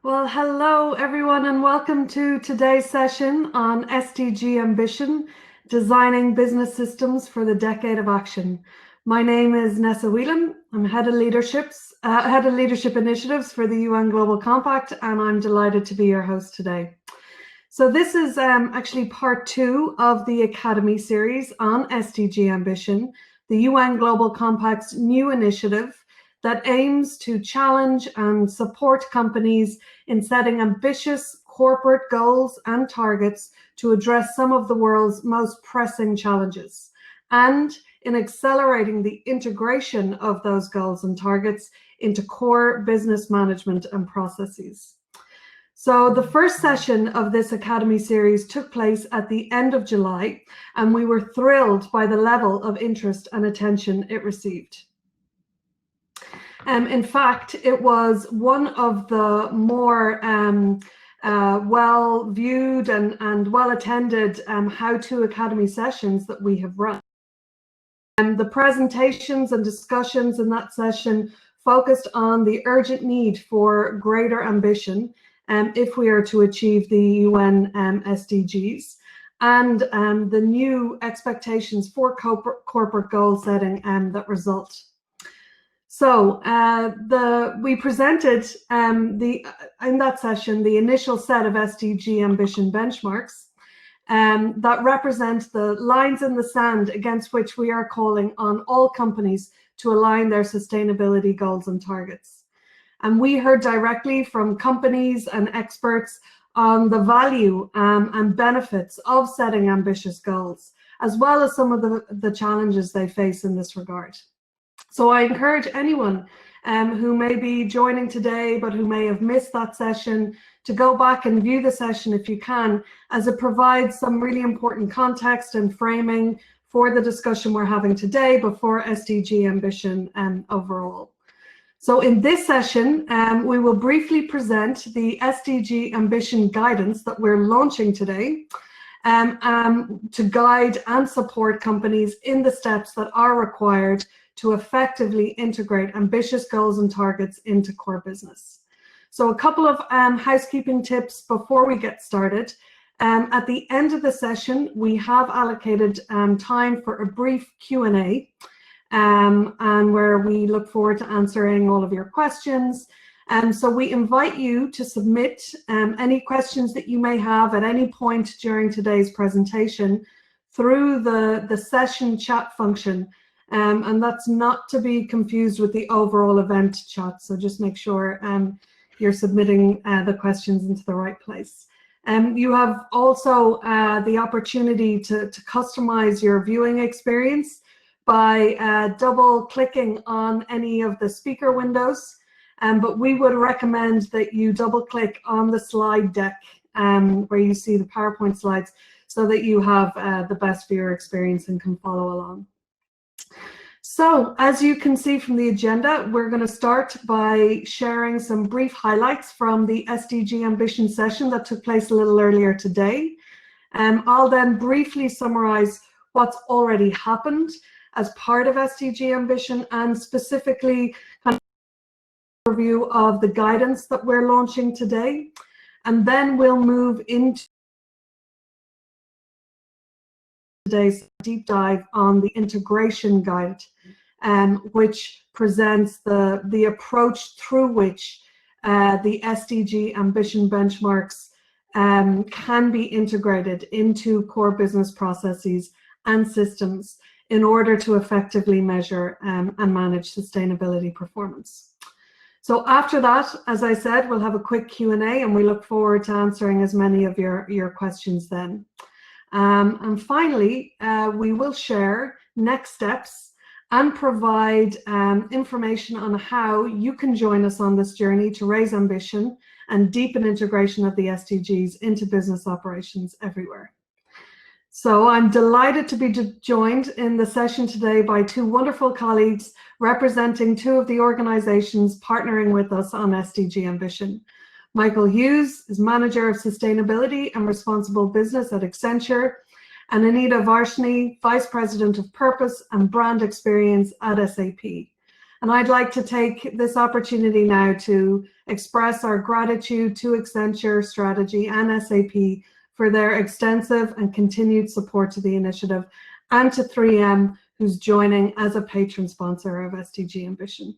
Well, hello everyone and welcome to today's session on SDG Ambition, Designing Business Systems for the Decade of Action. My name is Nessa Whelan. I'm Head of Leadership Initiatives for the UN Global Compact, and I'm delighted to be your host today. So this is actually part 2 of the Academy series on SDG Ambition, the UN Global Compact's new initiative that aims to challenge and support companies in setting ambitious corporate goals and targets to address some of the world's most pressing challenges, and in accelerating the integration of those goals and targets into core business management and processes. So the first session of this Academy series took place at the end of July, and we were thrilled by the level of interest and attention it received. In fact, it was one of the more well-viewed and well-attended How-To Academy sessions that we have run. The presentations and discussions in that session focused on the urgent need for greater ambition if we are to achieve the UN SDGs, and the new expectations for corporate goal setting that result. So we presented in that session the initial set of SDG ambition benchmarks that represent the lines in the sand against which we are calling on all companies to align their sustainability goals and targets. And we heard directly from companies and experts on the value and benefits of setting ambitious goals, as well as some of the challenges they face in this regard. So I encourage anyone who may be joining today but who may have missed that session to go back and view the session if you can, as it provides some really important context and framing for the discussion we're having today before SDG Ambition overall. So in this session, we will briefly present the SDG Ambition guidance that we're launching today to guide and support companies in the steps that are required to effectively integrate ambitious goals and targets into core business. So a couple of housekeeping tips before we get started. At the end of the session, we have allocated time for a brief Q&A, and where we look forward to answering all of your questions. So we invite you to submit any questions that you may have at any point during today's presentation through the session chat function. And that's not to be confused with the overall event chat. So just make sure you're submitting the questions into the right place. You have also the opportunity to customize your viewing experience by double clicking on any of the speaker windows. But we would recommend that you double click on the slide deck where you see the PowerPoint slides so that you have the best viewer experience and can follow along. So as you can see from the agenda, we're going to start by sharing some brief highlights from the SDG Ambition session that took place a little earlier today. I'll then briefly summarize what's already happened as part of SDG Ambition, and specifically kind of an overview of the guidance that we're launching today. And then we'll move into today's deep dive on the integration guide, which presents the approach through which the SDG ambition benchmarks can be integrated into core business processes and systems in order to effectively measure and manage sustainability performance. So after that, as I said, we'll have a quick Q&A, and we look forward to answering as many of your questions then. And finally, we will share next steps and provide information on how you can join us on this journey to raise ambition and deepen integration of the SDGs into business operations everywhere. So I'm delighted to be joined in the session today by two wonderful colleagues representing two of the organizations partnering with us on SDG Ambition. Michael Hughes is Manager of Sustainability and Responsible Business at Accenture, and Anita Varshney, Vice President of Purpose and Brand Experience at SAP. And I'd like to take this opportunity now to express our gratitude to Accenture Strategy and SAP for their extensive and continued support to the initiative, and to 3M, who's joining as a patron sponsor of SDG Ambition.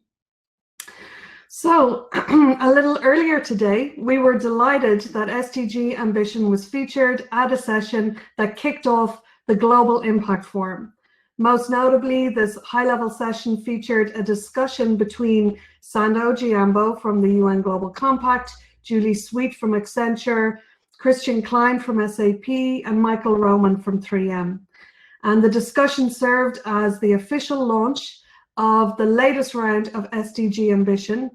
So a little earlier today, we were delighted that SDG Ambition was featured at a session that kicked off the Global Impact Forum. Most notably, this high-level session featured a discussion between Sando Giambo from the UN Global Compact, Julie Sweet from Accenture, Christian Klein from SAP, and Michael Roman from 3M. And the discussion served as the official launch of the latest round of SDG Ambition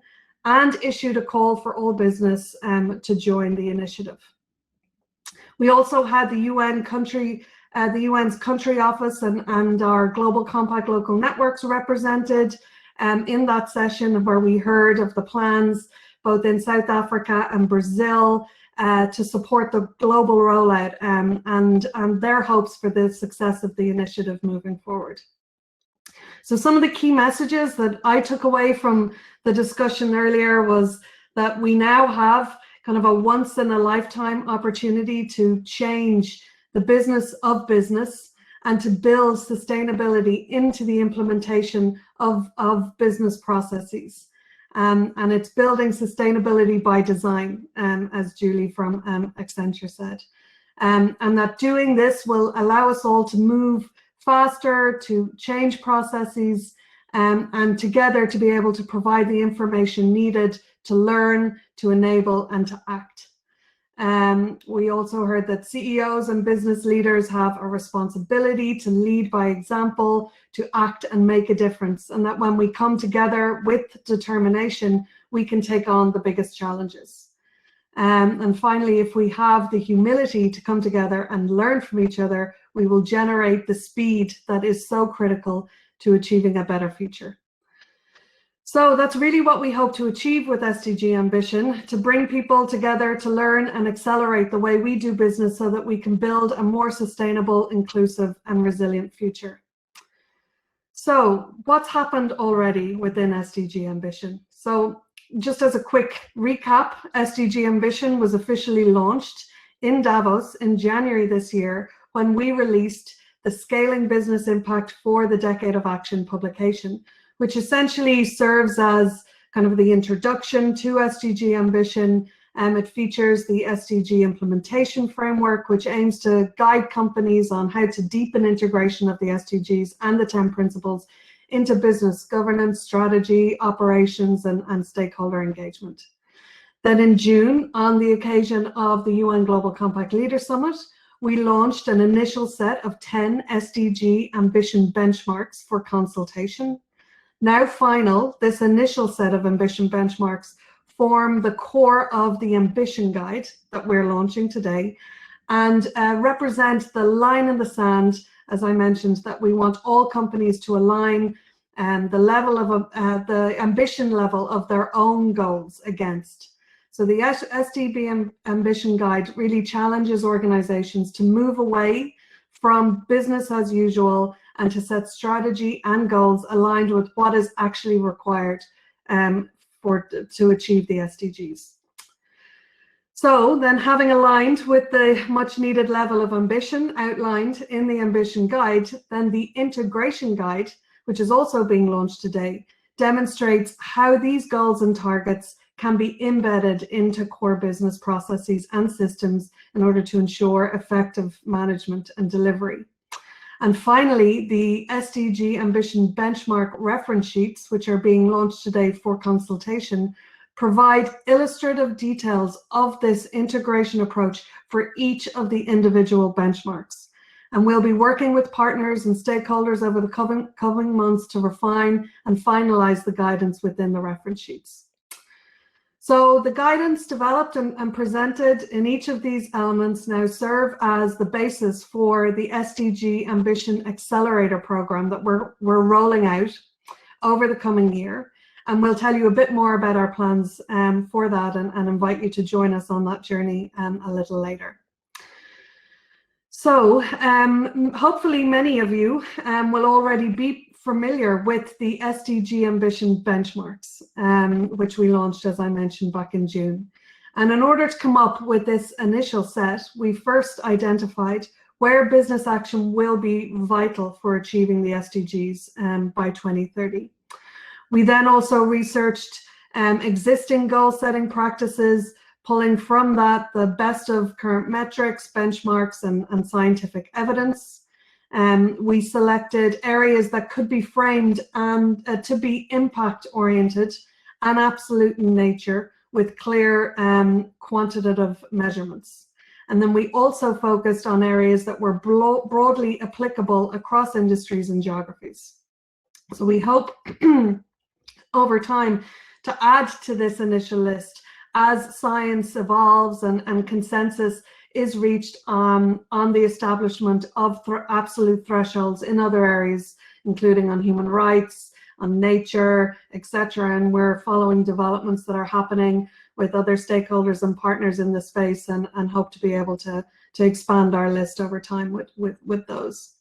and issued a call for all business to join the initiative. We also had the UN's country office and our Global Compact local networks represented in that session, where we heard of the plans both in South Africa and Brazil to support the global rollout and their hopes for the success of the initiative moving forward. So some of the key messages that I took away from the discussion earlier was that we now have kind of a once-in-a-lifetime opportunity to change the business of business and to build sustainability into the implementation of business processes. And it's building sustainability by design, as Julie from Accenture said. And that doing this will allow us all to move faster, to change processes, and together to be able to provide the information needed to learn, to enable, and to act. We also heard that CEOs and business leaders have a responsibility to lead by example, to act and make a difference, and that when we come together with determination, we can take on the biggest challenges. And finally, if we have the humility to come together and learn from each other, we will generate the speed that is so critical to achieving a better future. So that's really what we hope to achieve with SDG Ambition, to bring people together to learn and accelerate the way we do business so that we can build a more sustainable, inclusive, and resilient future. So what's happened already within SDG Ambition? So just as a quick recap, SDG Ambition was officially launched in Davos in January this year, when we released the Scaling Business Impact for the Decade of Action publication, which essentially serves as kind of the introduction to SDG Ambition. It features the SDG implementation framework, which aims to guide companies on how to deepen integration of the SDGs and the 10 principles into business governance, strategy, operations, and stakeholder engagement. Then in June, on the occasion of the UN Global Compact Leaders Summit, we launched an initial set of 10 SDG Ambition benchmarks for consultation. Now final, this initial set of ambition benchmarks form the core of the Ambition Guide that we're launching today, and represent the line in the sand, as I mentioned, that we want all companies to align the level of the ambition level of their own goals against. So the SDG Ambition Guide really challenges organizations to move away from business as usual and to set strategy and goals aligned with what is actually required to achieve the SDGs. So then, having aligned with the much needed level of ambition outlined in the Ambition Guide, then the Integration Guide, which is also being launched today, demonstrates how these goals and targets can be embedded into core business processes and systems in order to ensure effective management and delivery. And finally, the SDG Ambition Benchmark reference sheets, which are being launched today for consultation, provide illustrative details of this integration approach for each of the individual benchmarks. And we'll be working with partners and stakeholders over the coming months to refine and finalize the guidance within the reference sheets. So the guidance developed and presented in each of these elements now serve as the basis for the SDG Ambition Accelerator Program that we're rolling out over the coming year. And we'll tell you a bit more about our plans for that and invite you to join us on that journey a little later. So hopefully many of you will already be familiar with the SDG Ambition benchmarks, which we launched, as I mentioned, back in June. And in order to come up with this initial set, we first identified where business action will be vital for achieving the SDGs by 2030. We then also researched existing goal-setting practices, pulling from that the best of current metrics, benchmarks, and scientific evidence. We selected areas that could be framed to be impact-oriented and absolute in nature, with clear quantitative measurements. And then we also focused on areas that were broadly applicable across industries and geographies. So we hope over time to add to this initial list as science evolves and consensus is reached on the establishment of absolute thresholds in other areas, including on human rights, on nature, etc. And we're following developments that are happening with other stakeholders and partners in the space, and hope to be able to expand our list over time with those.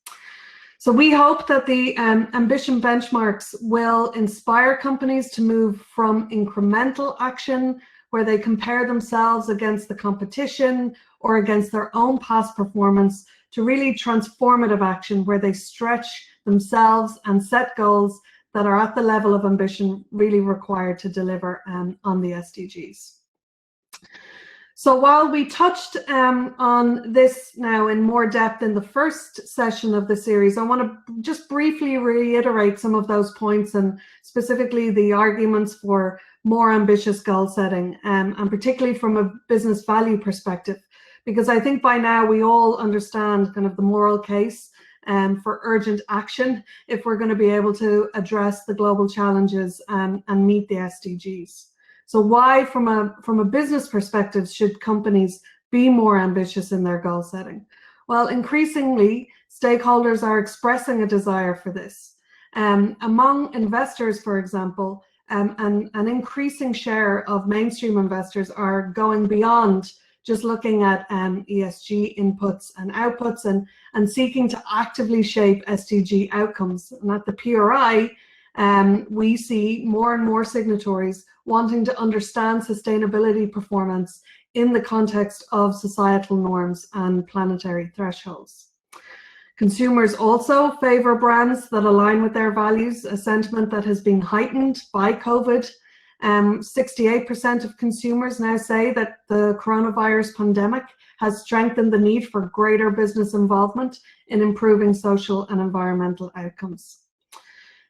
So we hope that the ambition benchmarks will inspire companies to move from incremental action, where they compare themselves against the competition or against their own past performance, to really transformative action, where they stretch themselves and set goals that are at the level of ambition really required to deliver on the SDGs. So while we touched on this now in more depth in the first session of the series, I want to just briefly reiterate some of those points, and specifically the arguments for more ambitious goal setting, and particularly from a business value perspective, because I think by now we all understand kind of the moral case for urgent action if we're going to be able to address the global challenges and meet the SDGs. So why, from a business perspective, should companies be more ambitious in their goal setting? Well, increasingly, stakeholders are expressing a desire for this. Among investors, for example, an increasing share of mainstream investors are going beyond just looking at ESG inputs and outputs and seeking to actively shape SDG outcomes. And at the PRI, we see more and more signatories wanting to understand sustainability performance in the context of societal norms and planetary thresholds. Consumers also favor brands that align with their values, a sentiment that has been heightened by COVID. 68% of consumers now say that the coronavirus pandemic has strengthened the need for greater business involvement in improving social and environmental outcomes.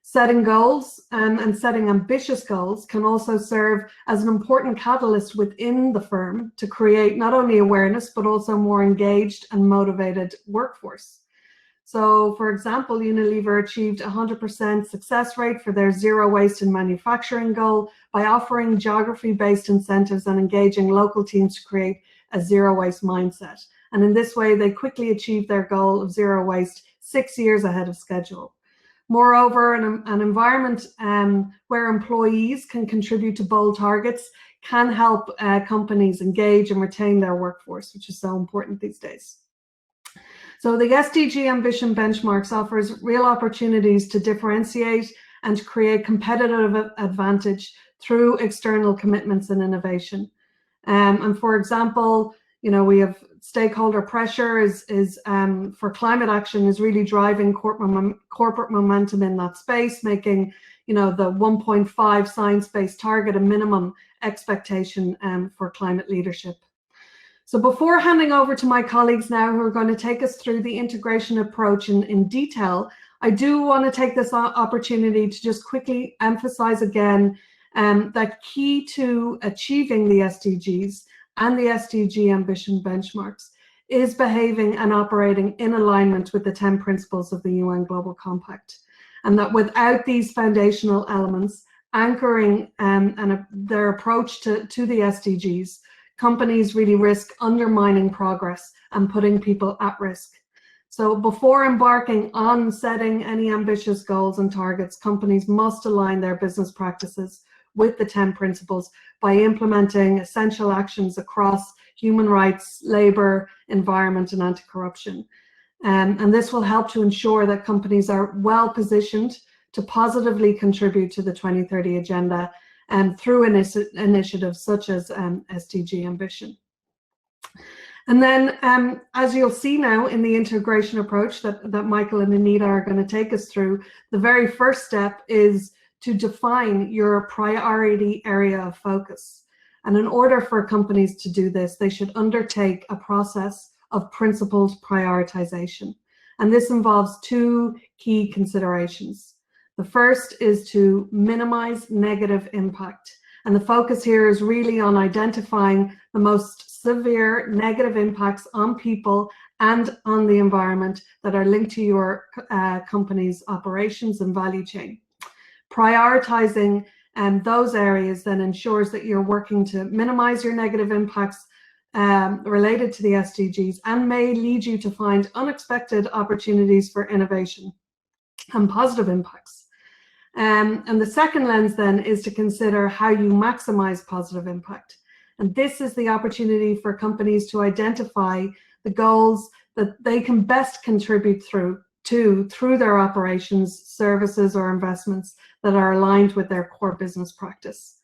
Setting goals and setting ambitious goals can also serve as an important catalyst within the firm to create not only awareness, but also more engaged and motivated workforce. So, for example, Unilever achieved 100% success rate for their zero waste in manufacturing goal by offering geography-based incentives and engaging local teams to create a zero waste mindset. And in this way, they quickly achieved their goal of zero waste 6 years ahead of schedule. Moreover, an environment where employees can contribute to bold targets can help companies engage and retain their workforce, which is so important these days. So the SDG Ambition Benchmarks offers real opportunities to differentiate and to create competitive advantage through external commitments and innovation. And for example, we have stakeholder pressure is for climate action is really driving corporate momentum in that space, making the 1.5 science-based target a minimum expectation for climate leadership. So before handing over to my colleagues now who are going to take us through the integration approach in detail, I do want to take this opportunity to just quickly emphasize again that key to achieving the SDGs and the SDG Ambition benchmarks is behaving and operating in alignment with the 10 principles of the UN Global Compact. And that without these foundational elements anchoring their approach to the SDGs, companies really risk undermining progress and putting people at risk. So before embarking on setting any ambitious goals and targets, companies must align their business practices with the 10 principles by implementing essential actions across human rights, labor, environment, and anti-corruption. And this will help to ensure that companies are well positioned to positively contribute to the 2030 agenda through initiatives such as SDG Ambition. And then, as you'll see now in the integration approach that Michael and Anita are going to take us through, the very first step is to define your priority area of focus. And in order for companies to do this, they should undertake a process of principled prioritization. And this involves two key considerations. The first is to minimize negative impact. And the focus here is really on identifying the most severe negative impacts on people and on the environment that are linked to your company's operations and value chain. Prioritizing those areas then ensures that you're working to minimize your negative impacts related to the SDGs and may lead you to find unexpected opportunities for innovation and positive impacts. And the second lens then is to consider how you maximize positive impact. And this is the opportunity for companies to identify the goals that they can best contribute through their operations, services, or investments that are aligned with their core business practice.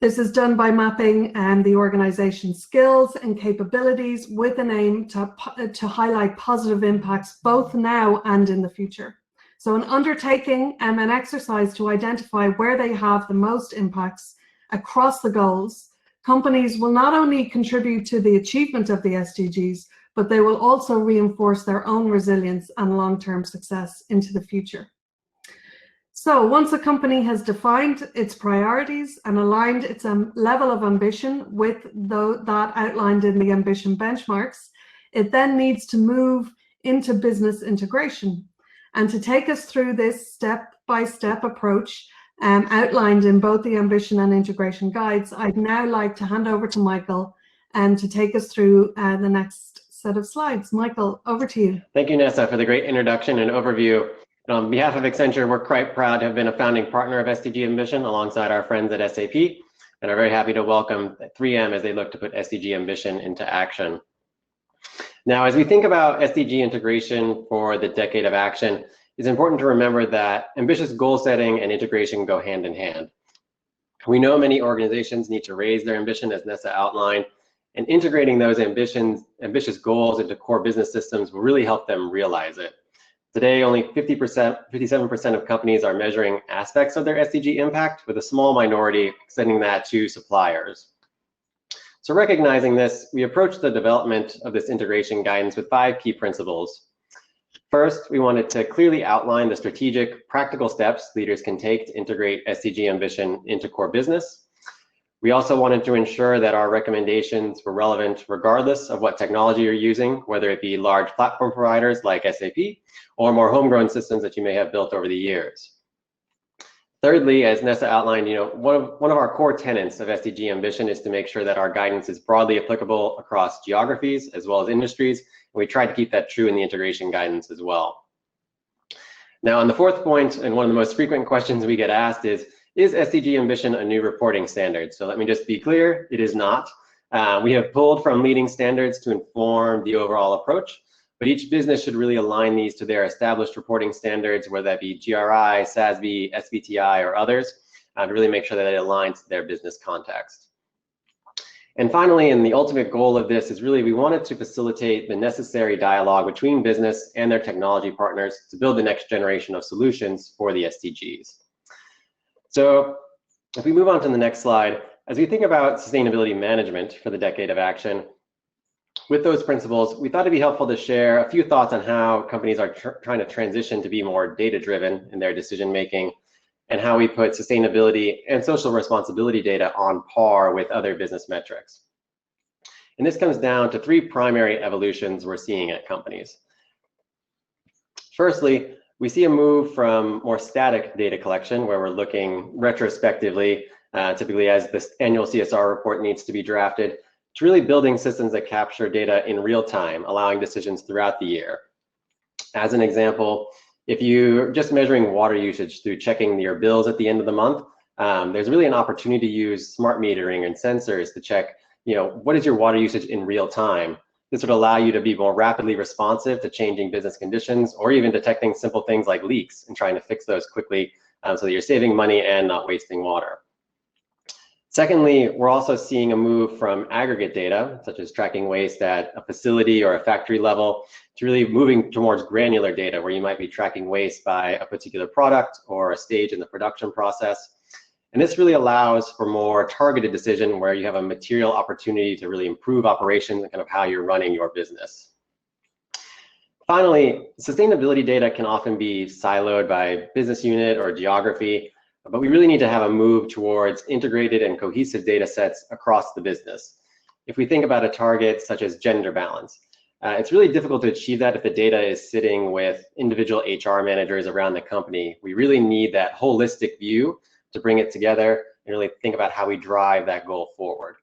This is done by mapping the organization's skills and capabilities with an aim to highlight positive impacts both now and in the future. So an undertaking an exercise to identify where they have the most impacts across the goals, companies will not only contribute to the achievement of the SDGs, but they will also reinforce their own resilience and long-term success into the future. So once a company has defined its priorities and aligned its level of ambition with that outlined in the ambition benchmarks, it then needs to move into business integration. And to take us through this step-by-step approach outlined in both the ambition and integration guides, I'd now like to hand over to Michael to take us through the next set of slides. Michael, over to you. Thank you, Nessa, for the great introduction and overview. On behalf of Accenture, we're quite proud to have been a founding partner of SDG Ambition alongside our friends at SAP, and are very happy to welcome 3M as they look to put SDG Ambition into action. Now, as we think about SDG integration for the decade of action, it's important to remember that ambitious goal setting and integration go hand in hand. We know many organizations need to raise their ambition, as Nessa outlined, and integrating those ambitious goals into core business systems will really help them realize it. Today, only 57% of companies are measuring aspects of their SDG impact, with a small minority extending that to suppliers. So recognizing this, we approached the development of this integration guidance with 5 key principles. First, we wanted to clearly outline the strategic, practical steps leaders can take to integrate SDG ambition into core business. We also wanted to ensure that our recommendations were relevant regardless of what technology you're using, whether it be large platform providers like SAP or more homegrown systems that you may have built over the years. Thirdly, as Nessa outlined, one of our core tenets of SDG Ambition is to make sure that our guidance is broadly applicable across geographies as well as industries, and we try to keep that true in the integration guidance as well. Now, on the fourth point, and one of the most frequent questions we get asked is SDG Ambition a new reporting standard? So let me just be clear, it is not. We have pulled from leading standards to inform the overall approach, but each business should really align these to their established reporting standards, whether that be GRI, SASB, SBTI, or others, to really make sure that it aligns to their business context. And finally, and the ultimate goal of this is really we wanted to facilitate the necessary dialogue between business and their technology partners to build the next generation of solutions for the SDGs. So if we move on to the next slide, as we think about sustainability management for the decade of action, with those principles, we thought it'd be helpful to share a few thoughts on how companies are trying to transition to be more data-driven in their decision-making, and how we put sustainability and social responsibility data on par with other business metrics. And this comes down to 3 primary evolutions we're seeing at companies. Firstly, we see a move from more static data collection, where we're looking retrospectively, typically as this annual CSR report needs to be drafted, to really building systems that capture data in real time, allowing decisions throughout the year. As an example, if you're just measuring water usage through checking your bills at the end of the month, there's really an opportunity to use smart metering and sensors to check, what is your water usage in real time, This would allow you to be more rapidly responsive to changing business conditions, or even detecting simple things like leaks and trying to fix those quickly so that you're saving money and not wasting water. Secondly, we're also seeing a move from aggregate data, such as tracking waste at a facility or a factory level, to really moving towards granular data, where you might be tracking waste by a particular product or a stage in the production process. And this really allows for more targeted decision, where you have a material opportunity to really improve operations and kind of how you're running your business. Finally, sustainability data can often be siloed by business unit or geography, but we really need to have a move towards integrated and cohesive data sets across the business. If we think about a target such as gender balance, it's really difficult to achieve that if the data is sitting with individual HR managers around the company. We really need that holistic view to bring it together and really think about how we drive that goal forward.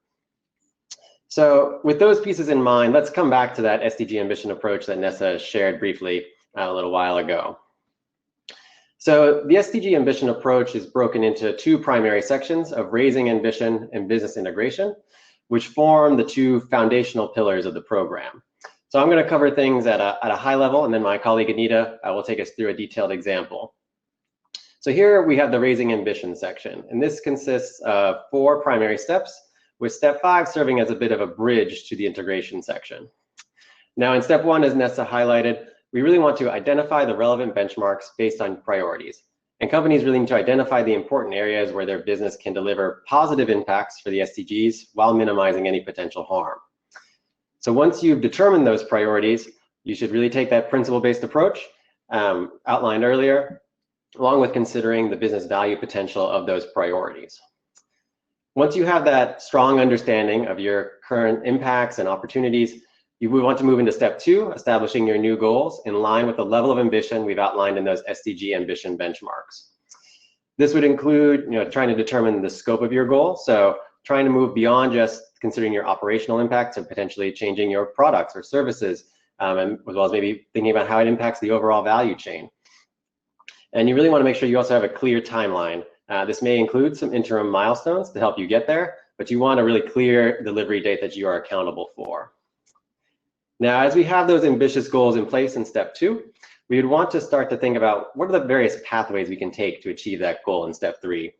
So with those pieces in mind, let's come back to that SDG Ambition approach that Nessa shared briefly a little while ago. So the SDG Ambition approach is broken into two primary sections of raising ambition and business integration, which form the two foundational pillars of the program. So I'm going to cover things at a high level, and then my colleague Anita will take us through a detailed example. So here we have the raising ambition section, and this consists of 4 primary steps, with step 5 serving as a bit of a bridge to the integration section. Now in step 1, as Nessa highlighted, we really want to identify the relevant benchmarks based on priorities. And companies really need to identify the important areas where their business can deliver positive impacts for the SDGs while minimizing any potential harm. So once you've determined those priorities, you should really take that principle-based approach outlined earlier, along with considering the business value potential of those priorities. Once you have that strong understanding of your current impacts and opportunities, you would want to move into step 2, establishing your new goals in line with the level of ambition we've outlined in those SDG Ambition benchmarks. This would include, trying to determine the scope of your goal. So trying to move beyond just considering your operational impact to potentially changing your products or services, and as well as maybe thinking about how it impacts the overall value chain. And you really want to make sure you also have a clear timeline. This may include some interim milestones to help you get there, but you want a really clear delivery date that you are accountable for. Now, as we have those ambitious goals in place in step 2, we would want to start to think about what are the various pathways we can take to achieve that goal in step 3.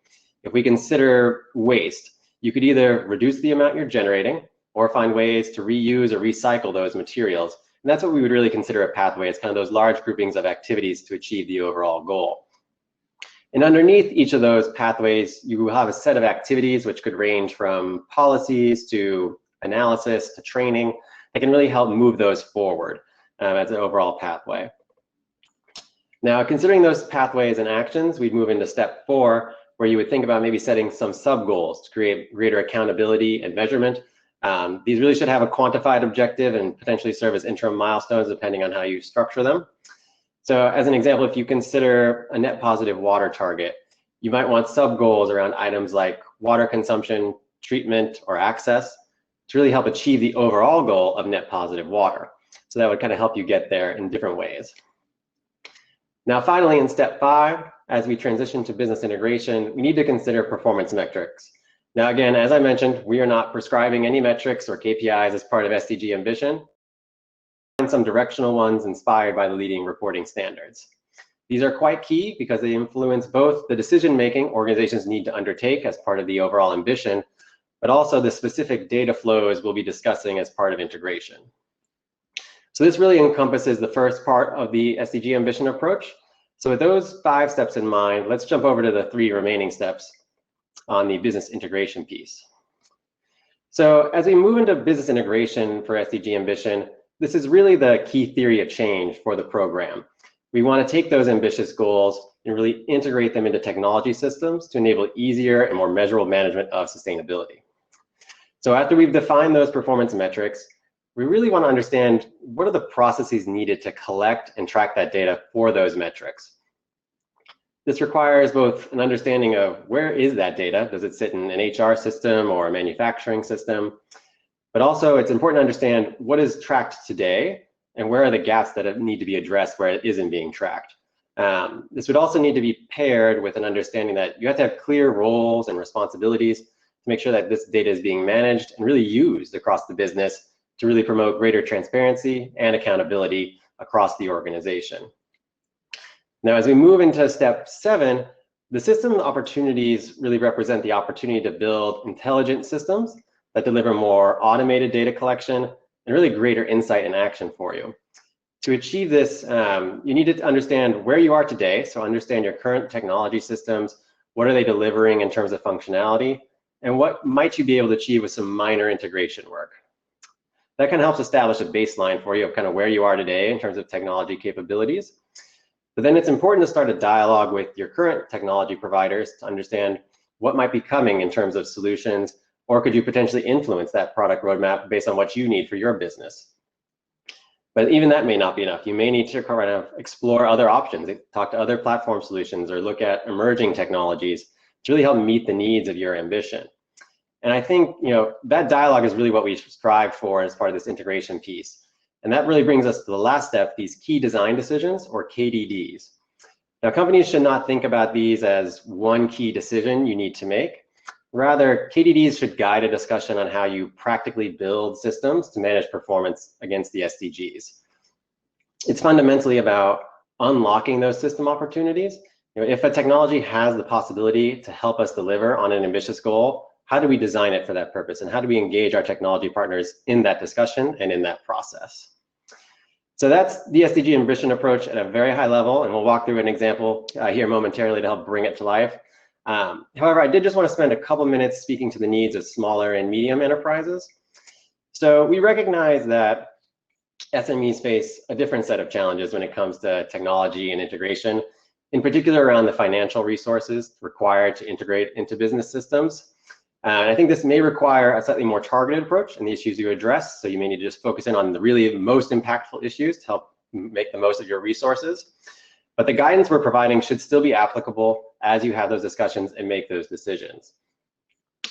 If we consider waste, you could either reduce the amount you're generating or find ways to reuse or recycle those materials. And that's what we would really consider a pathway. It's kind of those large groupings of activities to achieve the overall goal. And underneath each of those pathways, you will have a set of activities which could range from policies to analysis to training that can really help move those forward as an overall pathway. Now, considering those pathways and actions, we'd move into step 4, where you would think about maybe setting some sub-goals to create greater accountability and measurement. These really should have a quantified objective and potentially serve as interim milestones depending on how you structure them. So as an example, if you consider a net positive water target, you might want sub-goals around items like water consumption, treatment, or access to really help achieve the overall goal of net positive water. So that would kind of help you get there in different ways. Now, finally, in step 5, as we transition to business integration, we need to consider performance metrics. Now, again, as I mentioned, we are not prescribing any metrics or KPIs as part of SDG Ambition, and some directional ones inspired by the leading reporting standards. These are quite key because they influence both the decision-making organizations need to undertake as part of the overall ambition, but also the specific data flows we'll be discussing as part of integration. So this really encompasses the first part of the SDG Ambition approach. So with those 5 steps in mind, let's jump over to the 3 remaining steps on the business integration piece. So as we move into business integration for SDG Ambition, this is really the key theory of change for the program. We want to take those ambitious goals and really integrate them into technology systems to enable easier and more measurable management of sustainability. So after we've defined those performance metrics, we really want to understand what are the processes needed to collect and track that data for those metrics. This requires both an understanding of where is that data? Does it sit in an HR system or a manufacturing system? But also it's important to understand what is tracked today and where are the gaps that need to be addressed where it isn't being tracked. This would also need to be paired with an understanding that you have to have clear roles and responsibilities to make sure that this data is being managed and really used across the business to really promote greater transparency and accountability across the organization. Now, as we move into step 7, the system opportunities really represent the opportunity to build intelligent systems that deliver more automated data collection and really greater insight and action for you. To achieve this, you need to understand where you are today, so understand your current technology systems, what are they delivering in terms of functionality, and what might you be able to achieve with some minor integration work. That kind of helps establish a baseline for you of kind of where you are today in terms of technology capabilities. But then it's important to start a dialogue with your current technology providers to understand what might be coming in terms of solutions, or could you potentially influence that product roadmap based on what you need for your business. But even that may not be enough. You may need to kind of explore other options, talk to other platform solutions, or look at emerging technologies to really help meet the needs of your ambition. And I think, you know, that dialogue is really what we strive for as part of this integration piece. And that really brings us to the last step, these key design decisions, or KDDs. Now, companies should not think about these as one key decision you need to make. Rather, KDDs should guide a discussion on how you practically build systems to manage performance against the SDGs. It's fundamentally about unlocking those system opportunities. You know, if a technology has the possibility to help us deliver on an ambitious goal, how do we design it for that purpose? And how do we engage our technology partners in that discussion and in that process? So that's the SDG Ambition approach at a very high level, and we'll walk through an example here momentarily to help bring it to life. However, I did just want to spend a couple minutes speaking to the needs of smaller and medium enterprises. So we recognize that SMEs face a different set of challenges when it comes to technology and integration, in particular around the financial resources required to integrate into business systems. And I think this may require a slightly more targeted approach in the issues you address. So you may need to just focus in on the really most impactful issues to help make the most of your resources. But the guidance we're providing should still be applicable as you have those discussions and make those decisions.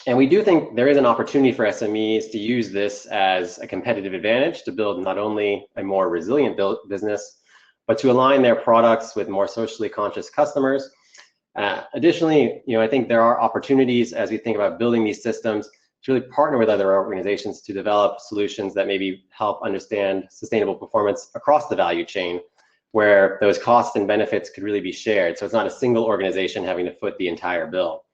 And we do think there is an opportunity for SMEs to use this as a competitive advantage to build not only a more resilient business, but to align their products with more socially conscious customers. Additionally, you know, I think there are opportunities as we think about building these systems to really partner with other organizations to develop solutions that maybe help understand sustainable performance across the value chain, where those costs and benefits could really be shared. So it's not a single organization having to foot the entire bill.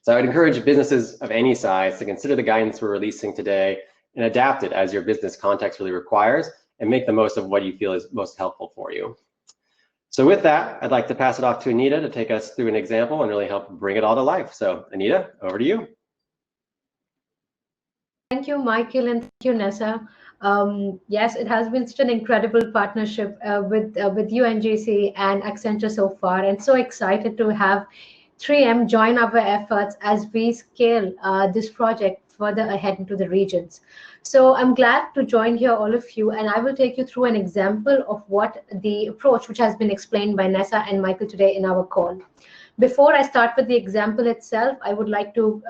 So I would encourage businesses of any size to consider the guidance we're releasing today and adapt it as your business context really requires, and make the most of what you feel is most helpful for you. So with that, I'd like to pass it off to Anita to take us through an example and really help bring it all to life. So Anita, over to you. Thank you, Michael, and thank you, Nessa. Yes, it has been such an incredible partnership with UNGC and Accenture so far, and so excited to have 3M join our efforts as we scale this project further ahead into the regions. So I'm glad to join here all of you, and I will take you through an example of what the approach which has been explained by Nessa and Michael today in our call. Before I start with the example itself, I would like to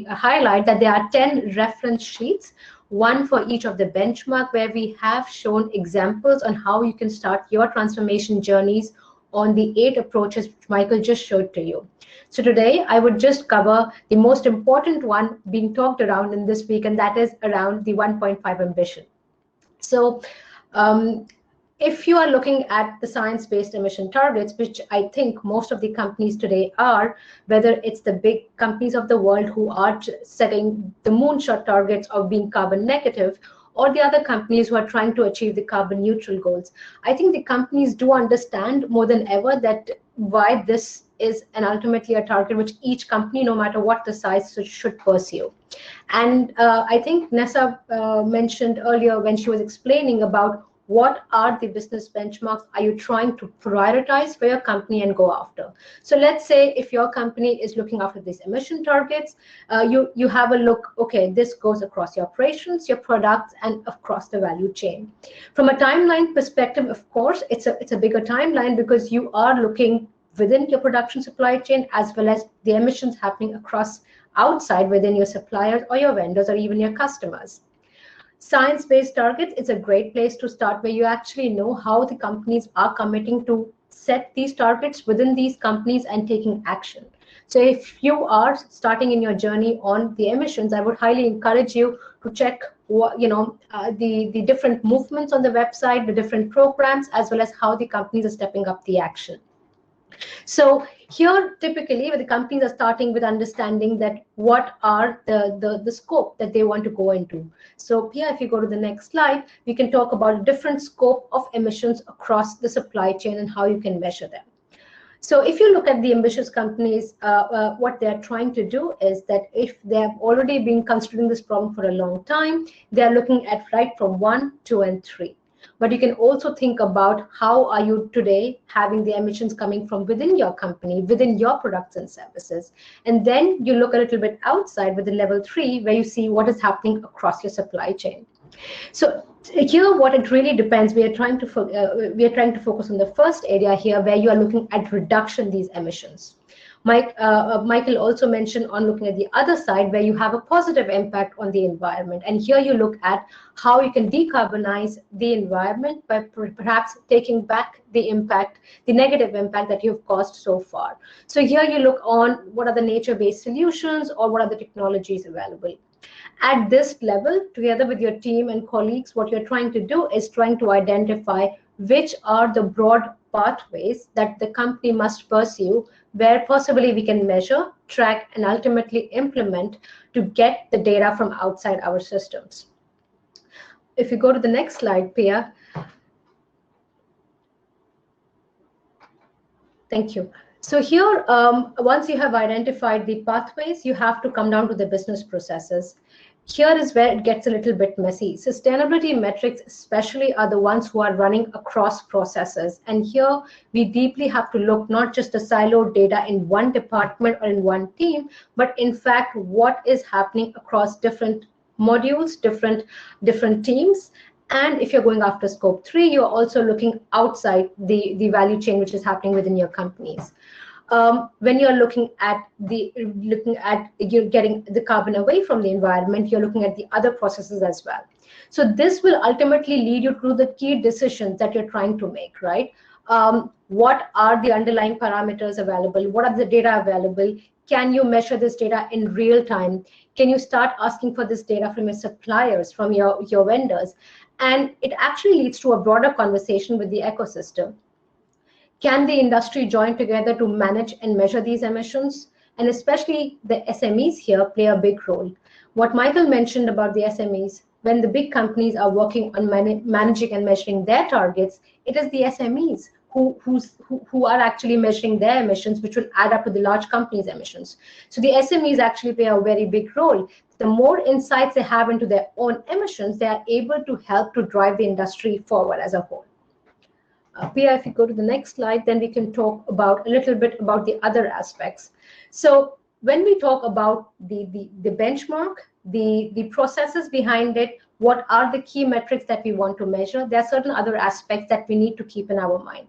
highlight that there are 10 reference sheets, one for each of the benchmark, where we have shown examples on how you can start your transformation journeys on the 8 approaches which Michael just showed to you. So today, I would just cover the most important one being talked around in this week, and that is around the 1.5 ambition. So if you are looking at the science-based emission targets, which I think most of the companies today are, whether it's the big companies of the world who are setting the moonshot targets of being carbon negative, or the other companies who are trying to achieve the carbon neutral goals, I think the companies do understand more than ever that why this is ultimately a target which each company, no matter what the size, should pursue. And I think Nessa mentioned earlier when she was explaining about what are the business benchmarks are you trying to prioritize for your company and go after. So let's say if your company is looking after these emission targets, you have a look, okay, this goes across your operations, your products, and across the value chain. From a timeline perspective, of course, it's a bigger timeline because you are looking within your production supply chain as well as the emissions happening across outside within your suppliers or your vendors or even your customers. Science-based targets, it's a great place to start where you actually know how the companies are committing to set these targets within these companies and taking action. So if you are starting in your journey on the emissions, I would highly encourage you to check the different movements on the website, the different programs, as well as how the companies are stepping up the action. So here, typically, where the companies are starting with understanding that what are the scope that they want to go into. So here, if you go to the next slide, we can talk about different scope of emissions across the supply chain and how you can measure them. So if you look at the ambitious companies, what they're trying to do is that if they have already been considering this problem for a long time, they're looking at right from 1, 2, and 3. But you can also think about how are you today having the emissions coming from within your company, within your products and services. And then you look a little bit outside with the level 3, where you see what is happening across your supply chain. So here, what it really depends, we are trying to focus on the first area here, where you are looking at reduction these emissions. Michael also mentioned on looking at the other side, where you have a positive impact on the environment. And here you look at how you can decarbonize the environment by perhaps taking back the impact, the negative impact that you've caused so far. So here you look on what are the nature-based solutions or what are the technologies available. At this level, together with your team and colleagues, what you're trying to do is trying to identify which are the broad pathways that the company must pursue, where possibly we can measure, track, and ultimately implement to get the data from outside our systems. If you go to the next slide, Pia. Thank you. So here, once you have identified the pathways, you have to come down to the business processes. Here is where it gets a little bit messy. Sustainability metrics especially are the ones who are running across processes. And here we deeply have to look not just the siloed data in one department or in one team, but in fact, what is happening across different modules, different teams. And if you're going after scope 3, you're also looking outside the value chain, which is happening within your companies. When you're looking at you're getting the carbon away from the environment, you're looking at the other processes as well. So this will ultimately lead you to the key decisions that you're trying to make, right? What are the underlying parameters available? What are the data available? Can you measure this data in real time? Can you start asking for this data from your suppliers, from your vendors? And it actually leads to a broader conversation with the ecosystem. Can the industry join together to manage and measure these emissions? And especially the SMEs here play a big role. What Michael mentioned about the SMEs, when the big companies are working on managing and measuring their targets, it is the SMEs who are actually measuring their emissions, which will add up to the large companies' emissions. So the SMEs actually play a very big role. The more insights they have into their own emissions, they are able to help to drive the industry forward as a whole. Pia, if you go to the next slide, then we can talk about a little bit about the other aspects. So when we talk about the benchmark, the processes behind it, what are the key metrics that we want to measure, there are certain other aspects that we need to keep in our mind.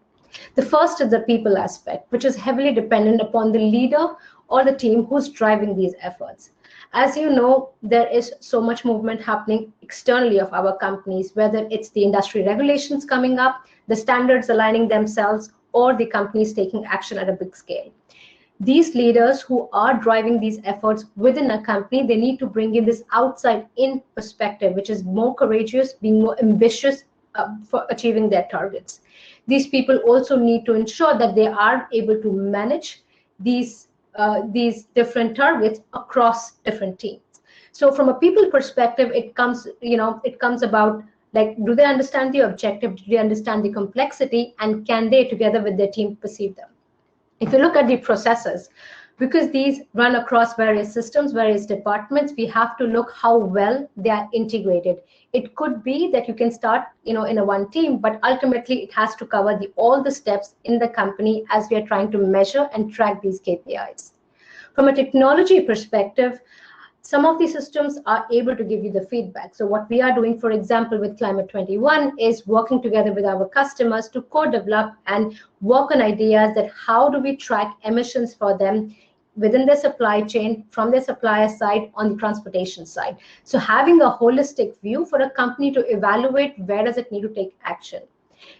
The first is the people aspect, which is heavily dependent upon the leader or the team who's driving these efforts. As you know, there is so much movement happening externally of our companies, whether it's the industry regulations coming up, the standards aligning themselves, or the companies taking action at a big scale. These leaders who are driving these efforts within a company, they need to bring in this outside-in perspective, which is more courageous, being more ambitious for achieving their targets. These people also need to ensure that they are able to manage these different targets across different teams. So from a people perspective, it comes about, like, do they understand the objective? Do they understand the complexity? And can they, together with their team, perceive them? If you look at the processes, because these run across various systems, various departments, we have to look how well they are integrated. It could be that you can start, in a one team, but ultimately it has to cover all the steps in the company as we are trying to measure and track these KPIs. From a technology perspective, some of these systems are able to give you the feedback. So what we are doing, for example, with Climate 21 is working together with our customers to co-develop and work on ideas that how do we track emissions for them within their supply chain, from their supplier side, on the transportation side. So having a holistic view for a company to evaluate where does it need to take action.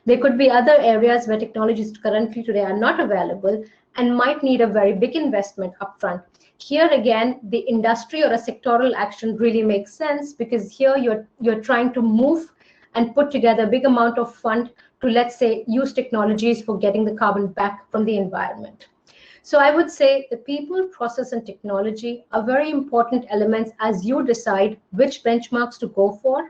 There could be other areas where technologies currently today are not available and might need a very big investment upfront. Here again, the industry or a sectoral action really makes sense, because here you're trying to move and put together a big amount of fund to, let's say, use technologies for getting the carbon back from the environment. So I would say the people, process, and technology are very important elements as you decide which benchmarks to go for,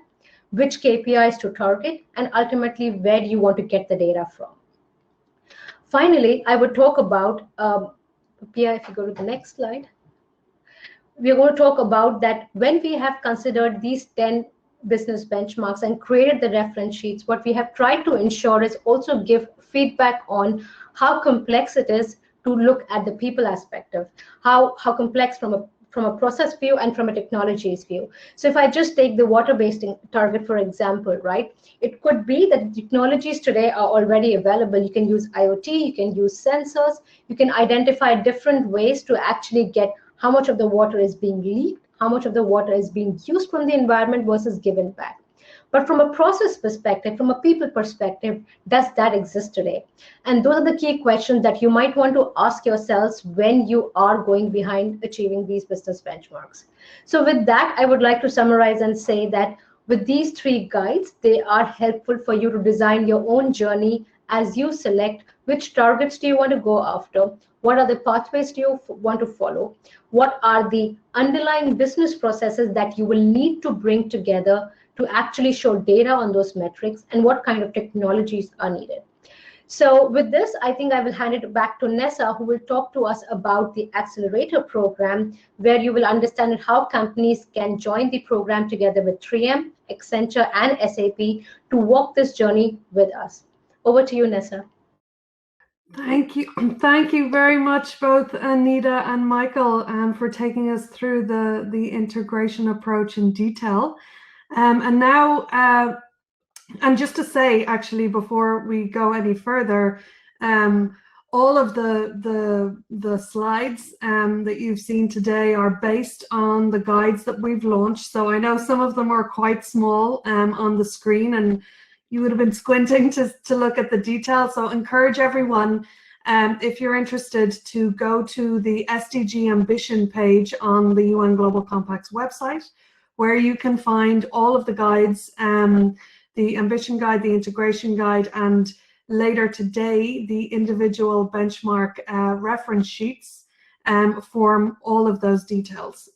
which KPIs to target, and ultimately where do you want to get the data from. Finally, I would talk about, Pia, if you go to the next slide, we're going to talk about that when we have considered these 10 business benchmarks and created the reference sheets, what we have tried to ensure is also give feedback on how complex it is to look at the people aspect of how complex from a process view and from a technologies view. So if I just take the water-based target, for example, right, it could be that technologies today are already available. You can use IoT, you can use sensors, you can identify different ways to actually get how much of the water is being leaked, how much of the water is being used from the environment versus given back. But from a process perspective, from a people perspective, does that exist today? And those are the key questions that you might want to ask yourselves when you are going behind achieving these business benchmarks. So with that, I would like to summarize and say that with these 3 guides, they are helpful for you to design your own journey as you select which targets do you want to go after, what are the pathways do you want to follow, what are the underlying business processes that you will need to bring together to actually show data on those metrics, and what kind of technologies are needed. So with this, I think I will hand it back to Nessa, who will talk to us about the Accelerator Program, where you will understand how companies can join the program together with 3M, Accenture, and SAP to walk this journey with us. Over to you, Nessa. Thank you. Thank you very much, both Anita and Michael, for taking us through the integration approach in detail. And now, and just to say, actually, before we go any further, all of the slides that you've seen today are based on the guides that we've launched. So I know some of them are quite small on the screen, and you would have been squinting to look at the detail. So encourage everyone, if you're interested, to go to the SDG Ambition page on the UN Global Compact's website, where you can find all of the guides, the Ambition Guide, the Integration Guide, and later today, the individual benchmark reference sheets form all of those details.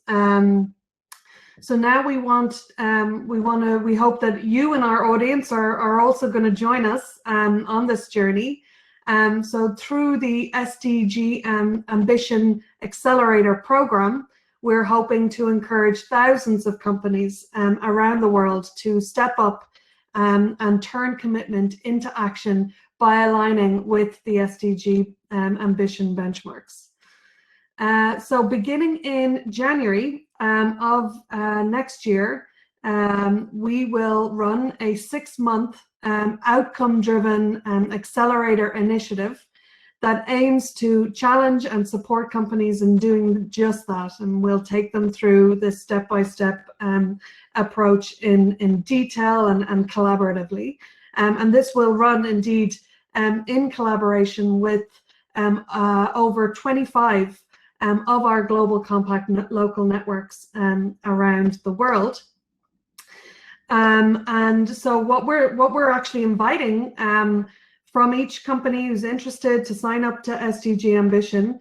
So now we hope that you and our audience are also going to join us on this journey. So through the SDG Ambition Accelerator Program, we're hoping to encourage thousands of companies around the world to step up and turn commitment into action by aligning with the SDG Ambition benchmarks. So beginning in January of next year, we will run a 6-month outcome-driven accelerator initiative that aims to challenge and support companies in doing just that. And we'll take them through this step-by-step approach in detail and collaboratively. And this will run indeed in collaboration with over 25 of our Global Compact local networks around the world. And so what we're actually inviting from each company who's interested to sign up to SDG Ambition,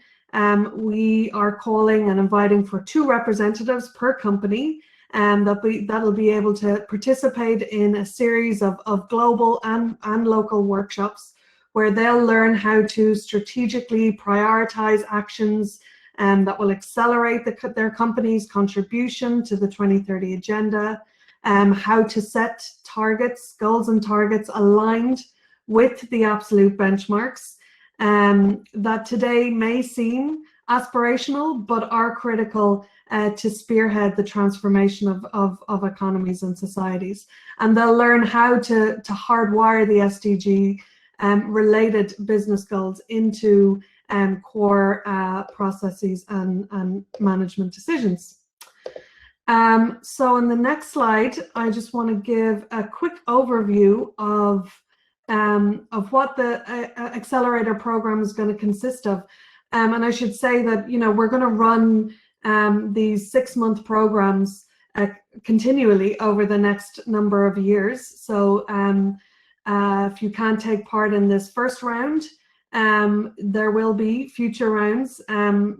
we are calling and inviting for 2 representatives per company, and that'll be able to participate in a series of global and local workshops where they'll learn how to strategically prioritize actions that will accelerate their company's contribution to the 2030 agenda, how to set targets, goals and targets aligned with the absolute benchmarks that today may seem aspirational, but are critical to spearhead the transformation of economies and societies. And they'll learn how to hardwire the SDG related business goals into core processes and management decisions. So in the next slide, I just want to give a quick overview of what the Accelerator Program is going to consist of. And I should say that, we're going to run these 6-month programs continually over the next number of years. So if you can't take part in this first round, there will be future rounds.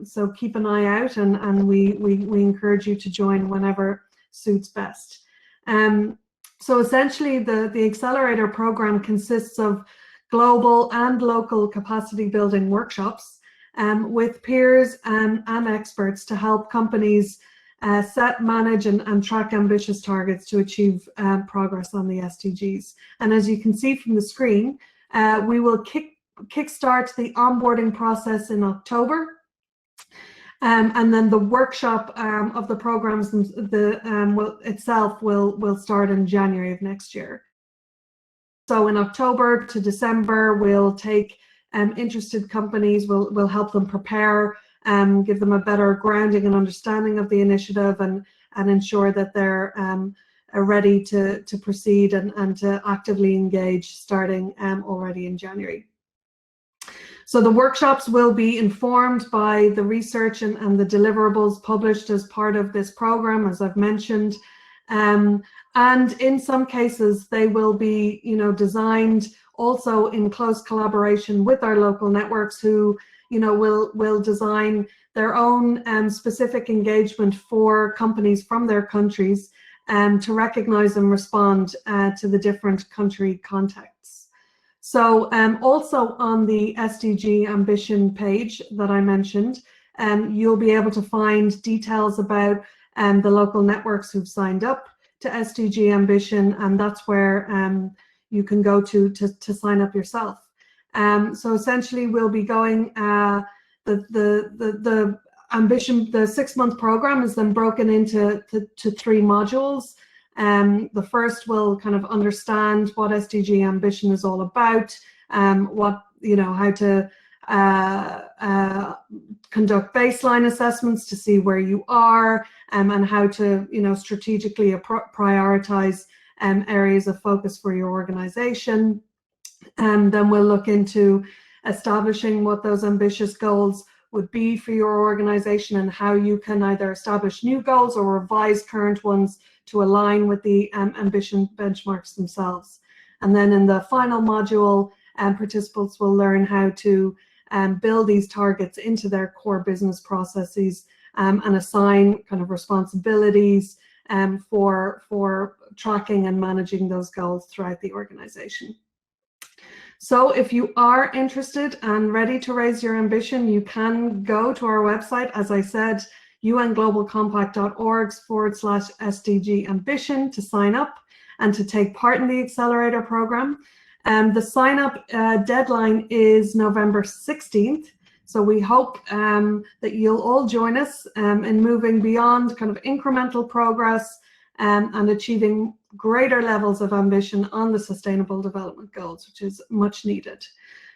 So keep an eye out, and we encourage you to join whenever suits best. So essentially, the Accelerator program consists of global and local capacity building workshops with peers and experts to help companies set, manage, and track ambitious targets to achieve progress on the SDGs. And as you can see from the screen, we will kickstart the onboarding process in October. And then the workshop of the programs itself will start in January of next year. So in October to December, we'll take interested companies, we'll help them prepare, give them a better grounding and understanding of the initiative, and ensure that they're ready to proceed and to actively engage starting already in January. So the workshops will be informed by the research and the deliverables published as part of this program, as I've mentioned. And in some cases, they will be, designed also in close collaboration with our local networks, who, will design their own specific engagement for companies from their countries to recognize and respond to the different country contexts. So also on the SDG Ambition page that I mentioned, you'll be able to find details about the local networks who've signed up to SDG Ambition, and that's where you can go to sign up yourself. So essentially, we'll be going the Ambition, the 6-month program is then broken into 3 modules. The first will kind of understand what SDG Ambition is all about, how to conduct baseline assessments to see where you are, and how to, strategically prioritize areas of focus for your organization. And then we'll look into establishing what those ambitious goals would be for your organization, and how you can either establish new goals or revise current ones to align with the ambition benchmarks themselves. And then in the final module, participants will learn how to build these targets into their core business processes, and assign kind of responsibilities for tracking and managing those goals throughout the organization. So if you are interested and ready to raise your ambition, you can go to our website, as I said, unglobalcompact.org/SDG Ambition to sign up and to take part in the Accelerator program. The sign-up deadline is November 16th. So we hope that you'll all join us in moving beyond kind of incremental progress and achieving greater levels of ambition on the Sustainable Development Goals, which is much needed.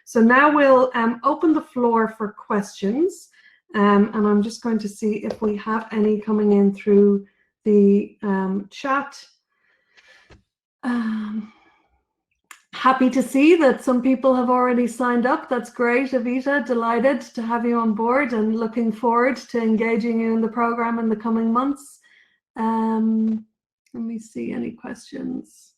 So now we'll open the floor for questions. And I'm just going to see if we have any coming in through the chat. Happy to see that some people have already signed up. That's great, Avita. Delighted to have you on board and looking forward to engaging you in the program in the coming months. Let me see any questions.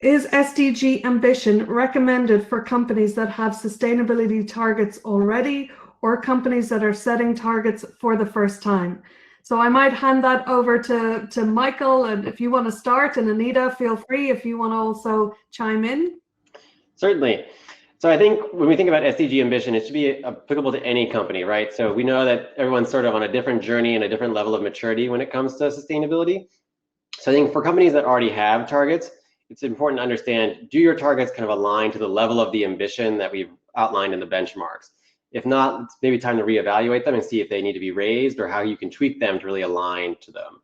Is SDG Ambition recommended for companies that have sustainability targets already, or companies that are setting targets for the first time? So I might hand that over to Michael, and if you want to start, and Anita, feel free if you want to also chime in. Certainly. So I think when we think about SDG Ambition, it should be applicable to any company, right? So we know that everyone's sort of on a different journey and a different level of maturity when it comes to sustainability. So I think for companies that already have targets, it's important to understand, do your targets kind of align to the level of the ambition that we've outlined in the benchmarks? If not, it's maybe time to reevaluate them and see if they need to be raised or how you can tweak them to really align to them.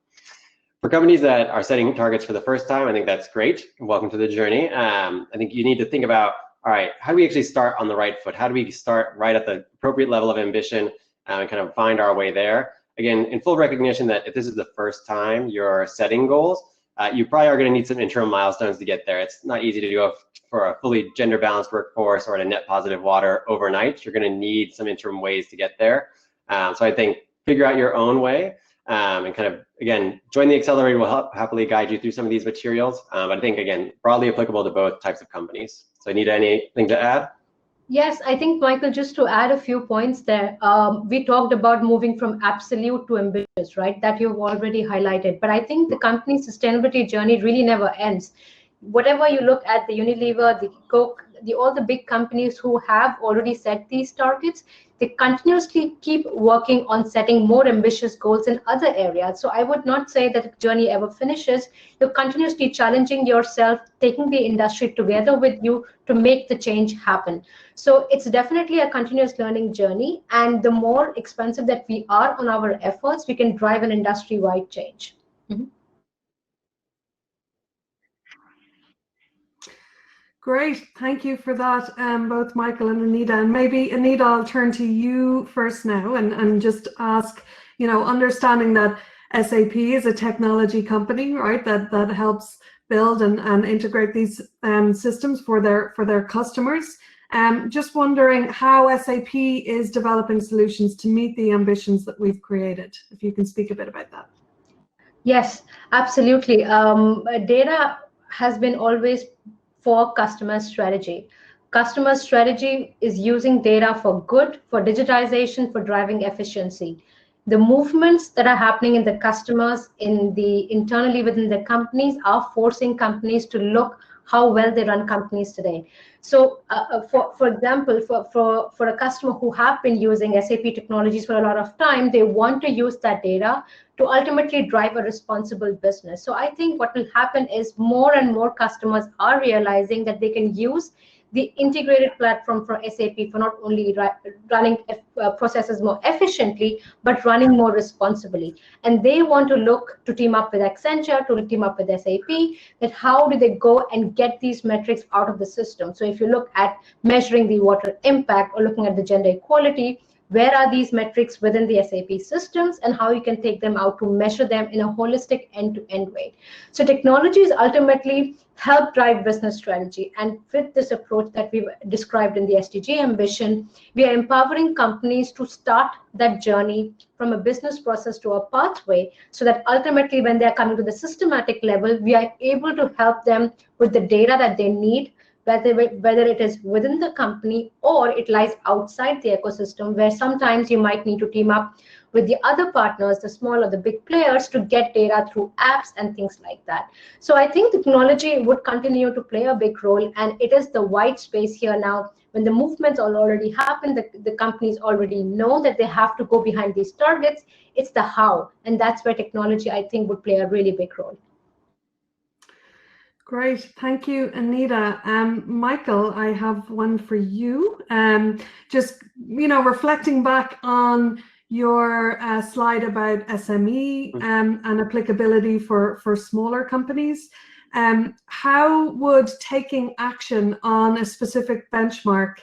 For companies that are setting targets for the first time, I think that's great. Welcome to the journey. I think you need to think about, all right, how do we actually start on the right foot? How do we start right at the appropriate level of ambition and kind of find our way there? Again, in full recognition that if this is the first time you're setting goals, you probably are going to need some interim milestones to get there. It's not easy to go for a fully gender balanced workforce or at a net positive water overnight. You're going to need some interim ways to get there. So I think figure out your own way and kind of, again, join the Accelerator will happily guide you through some of these materials. But I think, again, broadly applicable to both types of companies. So Anita, anything to add? Yes, I think, Michael, just to add a few points there, we talked about moving from absolute to ambitious, right? That you've already highlighted. But I think the company's sustainability journey really never ends. Whatever you look at, the Unilever, the Coke, all the big companies who have already set these targets, they continuously keep working on setting more ambitious goals in other areas. So I would not say that the journey ever finishes. You're continuously challenging yourself, taking the industry together with you to make the change happen. So it's definitely a continuous learning journey. And the more expensive that we are on our efforts, we can drive an industry-wide change. Mm-hmm. Great, thank you for that, both Michael and Anita. And maybe Anita, I'll turn to you first now and just ask, you know, understanding that SAP is a technology company, right, that helps build and integrate these systems for their customers. Just wondering how SAP is developing solutions to meet the ambitions that we've created. If you can speak a bit about that. Yes, absolutely. Data has been always for customer strategy. Customer strategy is using data for good, for digitization, for driving efficiency. The movements that are happening in the customers, internally within the companies, are forcing companies to look how well they run companies today. So, for example, for a customer who have been using SAP technologies for a lot of time, they want to use that data to ultimately drive a responsible business. So I think what will happen is more and more customers are realizing that they can use the integrated platform for SAP for not only running processes more efficiently, but running more responsibly. And they want to look to team up with Accenture, to team up with SAP, that how do they go and get these metrics out of the system. So if you look at measuring the water impact or looking at the gender equality, where are these metrics within the SAP systems and how you can take them out to measure them in a holistic end-to-end way. So technologies ultimately help drive business strategy. And with this approach that we've described in the SDG Ambition, we are empowering companies to start that journey from a business process to a pathway, so that ultimately when they're coming to the systematic level, we are able to help them with the data that they need, whether it is within the company or it lies outside the ecosystem, where sometimes you might need to team up with the other partners, the small or the big players, to get data through apps and things like that. So I think technology would continue to play a big role, and it is the white space here now. When the movements already happen, the companies already know that they have to go behind these targets. It's the how, and that's where technology, I think, would play a really big role. Great, thank you, Anita. Michael, I have one for you. Just, you know, reflecting back on your slide about SME and applicability for smaller companies, how would taking action on a specific benchmark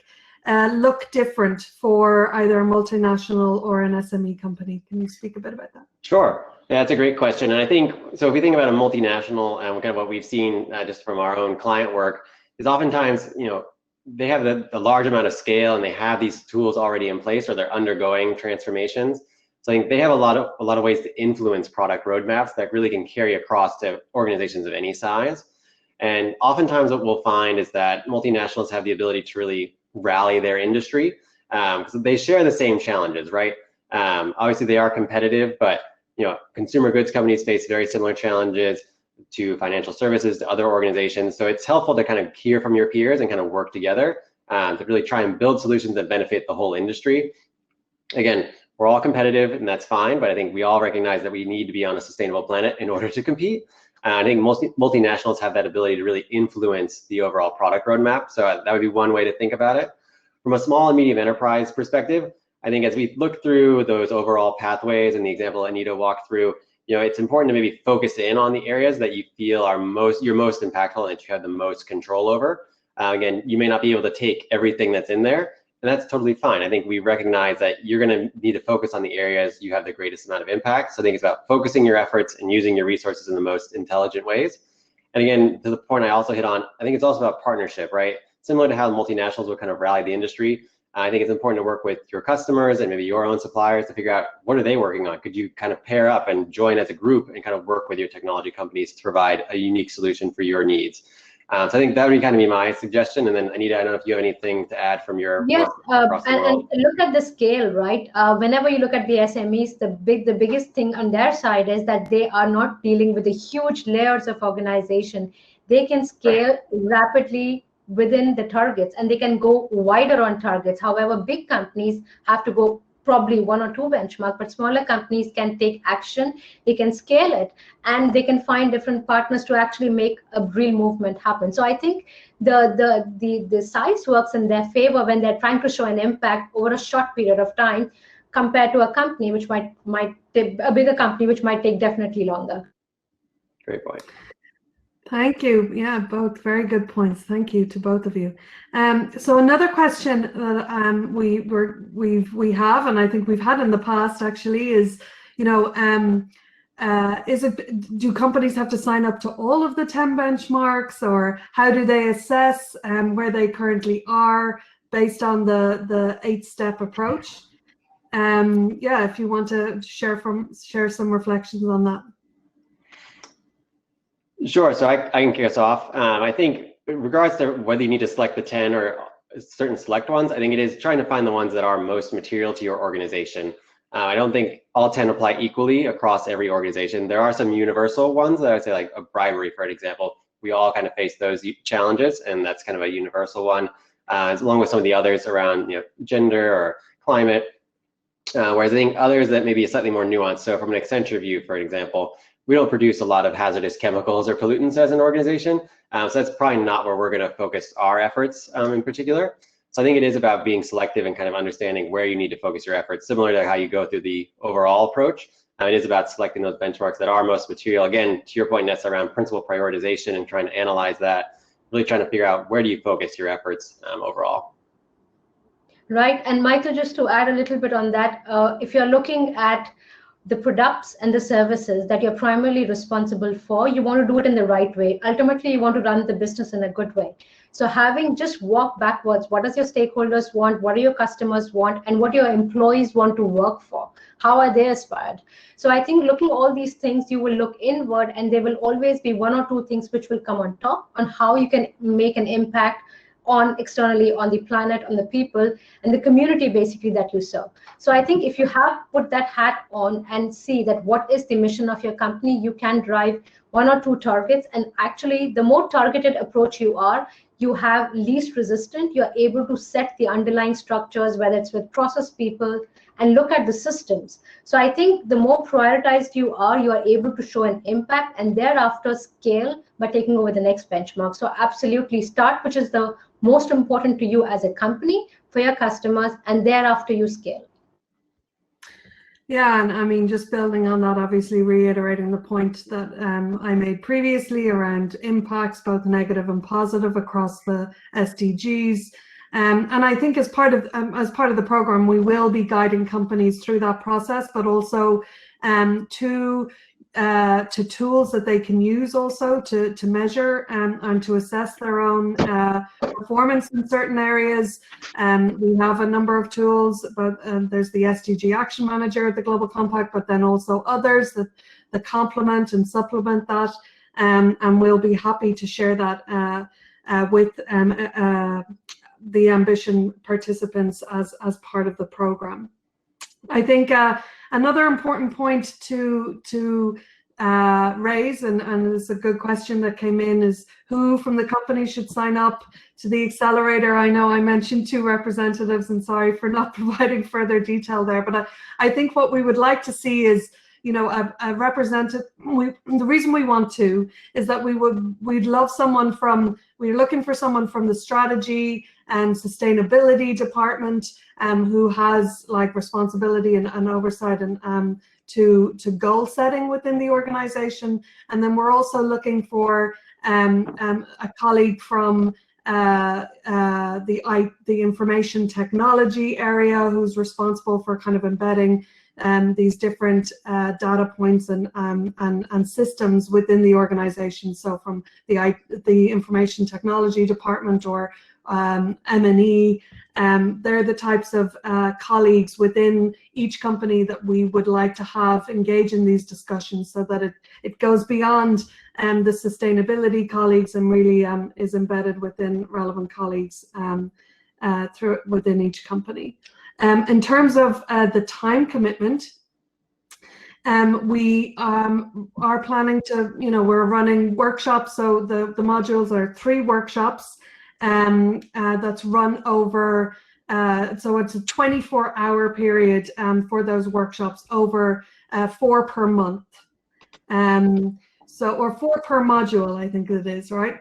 look different for either a multinational or an SME company? Can you speak a bit about that? Sure. Yeah, that's a great question. And I think, so if we think about a multinational and kind of what we've seen just from our own client work, is oftentimes, you know, they have the large amount of scale and they have these tools already in place, or they're undergoing transformations. So I think they have a lot of ways to influence product roadmaps that really can carry across to organizations of any size. And oftentimes what we'll find is that multinationals have the ability to really rally their industry because they share the same challenges, right? Obviously they are competitive, but you know, consumer goods companies face very similar challenges to financial services, to other organizations. So it's helpful to kind of hear from your peers and kind of work together to really try and build solutions that benefit the whole industry. Again, we're all competitive and that's fine, but I think we all recognize that we need to be on a sustainable planet in order to compete. I think most multinationals have that ability to really influence the overall product roadmap. So that would be one way to think about it. From a small and medium enterprise perspective, I think as we look through those overall pathways and the example Anita walked through, you know, it's important to maybe focus in on the areas that you feel are you're most impactful and that you have the most control over. Again, you may not be able to take everything that's in there, And that's totally fine. I think we recognize that you're going to need to focus on the areas you have the greatest amount of impact. So I think it's about focusing your efforts and using your resources in the most intelligent ways. And again, to the point I also hit on, I think it's also about partnership, right? Similar to how multinationals would kind of rally the industry, I think it's important to work with your customers and maybe your own suppliers to figure out what are they working on. Could you kind of pair up and join as a group and kind of work with your technology companies to provide a unique solution for your needs? So I think that would kind of be my suggestion. And then Anita, I don't know if you have anything to add from your Yes, work across the world. and look at the scale, right? Whenever you look at the SMEs, the biggest thing on their side is that they are not dealing with the huge layers of organization. They can scale rapidly within the targets, and they can go wider on targets. However, big companies have to go probably 1 or 2 benchmark, but smaller companies can take action, they can scale it, and they can find different partners to actually make a real movement happen. So I think the size works in their favor when they're trying to show an impact over a short period of time compared to a company which might take a bigger company which might take definitely longer. Great point. Thank you. Yeah, both very good points. Thank you to both of you. So another question that we have, and I think we've had in the past actually, is, you know, do companies have to sign up to all of the 10 benchmarks, or how do they assess where they currently are based on the 8-step approach? Yeah, if you want to share some reflections on that. Sure, so I can kick us off. I think in regards to whether you need to select the 10 or certain select ones, I think it is trying to find the ones that are most material to your organization. I don't think all 10 apply equally across every organization. There are some universal ones that I would say, like a bribery, for example. We all kind of face those challenges, and that's kind of a universal one, along with some of the others around, you know, gender or climate. Whereas I think others that may be slightly more nuanced. So from an Accenture view, for example, we don't produce a lot of hazardous chemicals or pollutants as an organization. So that's probably not where we're going to focus our efforts in particular. So I think it is about being selective and kind of understanding where you need to focus your efforts, similar to how you go through the overall approach. It is about selecting those benchmarks that are most material. Again, to your point, Ness, around principal prioritization and trying to analyze that, really trying to figure out where do you focus your efforts overall. Right, and Michael, just to add a little bit on that, if you're looking at the products and the services that you're primarily responsible for, you want to do it in the right way. Ultimately, you want to run the business in a good way. So having just walk backwards, what does your stakeholders want? What do your customers want? And what your employees want to work for? How are they aspired? So I think looking at all these things, you will look inward, and there will always be 1 or 2 things which will come on top on how you can make an impact on externally, on the planet, on the people, and the community basically that you serve. So I think if you have put that hat on and see that what is the mission of your company, you can drive 1 or 2 targets. And actually, the more targeted approach you are, you have least resistant, you're able to set the underlying structures, whether it's with process people, and look at the systems. So I think the more prioritized you are able to show an impact, and thereafter scale by taking over the next benchmark. So absolutely start, which is the most important to you as a company, for your customers, and thereafter you scale. Yeah, and I mean, just building on that, obviously reiterating the point that I made previously around impacts, both negative and positive, across the SDGs. And I think as part of the program, we will be guiding companies through that process, but also to tools that they can use also to measure and to assess their own performance in certain areas. We have a number of tools, but there's the SDG Action Manager, the Global Compact, but then also others that complement and supplement that. And we'll be happy to share that with the Ambition participants as part of the program. I think another important point to raise, and it's a good question that came in, is who from the company should sign up to the Accelerator. I know I mentioned 2 representatives, and sorry for not providing further detail there, but I think what we would like to see is, you know, a representative. The reason we want to is that we'd love someone from, we're looking for someone from the strategy and sustainability department who has like responsibility and oversight and to goal setting within the organization. And then we're also looking for a colleague from the information technology area, who's responsible for kind of embedding these different data points and systems within the organization. So from the information technology department or M&E, they're the types of colleagues within each company that we would like to have engage in these discussions, so that it goes beyond the sustainability colleagues and really is embedded within relevant colleagues within each company. In terms of the time commitment, we are planning to, we're running workshops. So the modules are 3 workshops that's run over, so it's a 24-hour period for those workshops, over 4 per month. Or 4 per module, I think it is, right?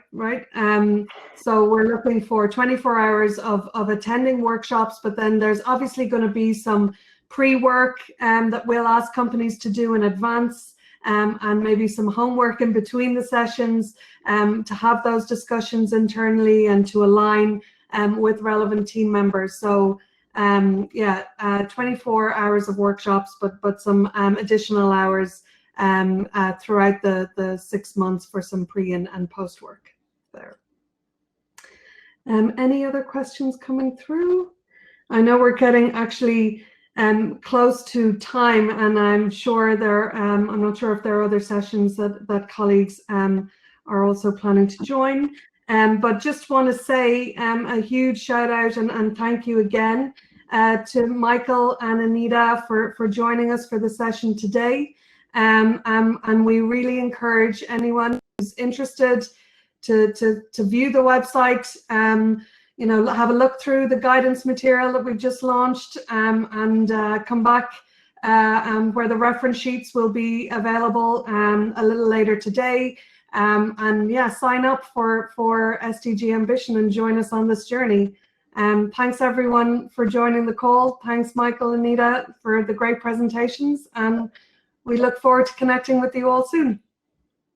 So we're looking for 24 hours of attending workshops, but then there's obviously going to be some pre-work that we'll ask companies to do in advance, and maybe some homework in between the sessions to have those discussions internally and to align with relevant team members. So 24 hours of workshops, but some additional hours throughout the 6 months for some pre and post work there. Any other questions coming through? I know we're getting actually close to time, and I'm sure I'm not sure if there are other sessions that colleagues are also planning to join. But just want to say a huge shout out and thank you again to Michael and Anita for joining us for the session today. And we really encourage anyone who's interested to view the website, have a look through the guidance material that we've just launched, and come back where the reference sheets will be available a little later today. And yeah, sign up for SDG Ambition and join us on this journey. Thanks everyone for joining the call. Thanks Michael and Anita for the great presentations, and we look forward to connecting with you all soon.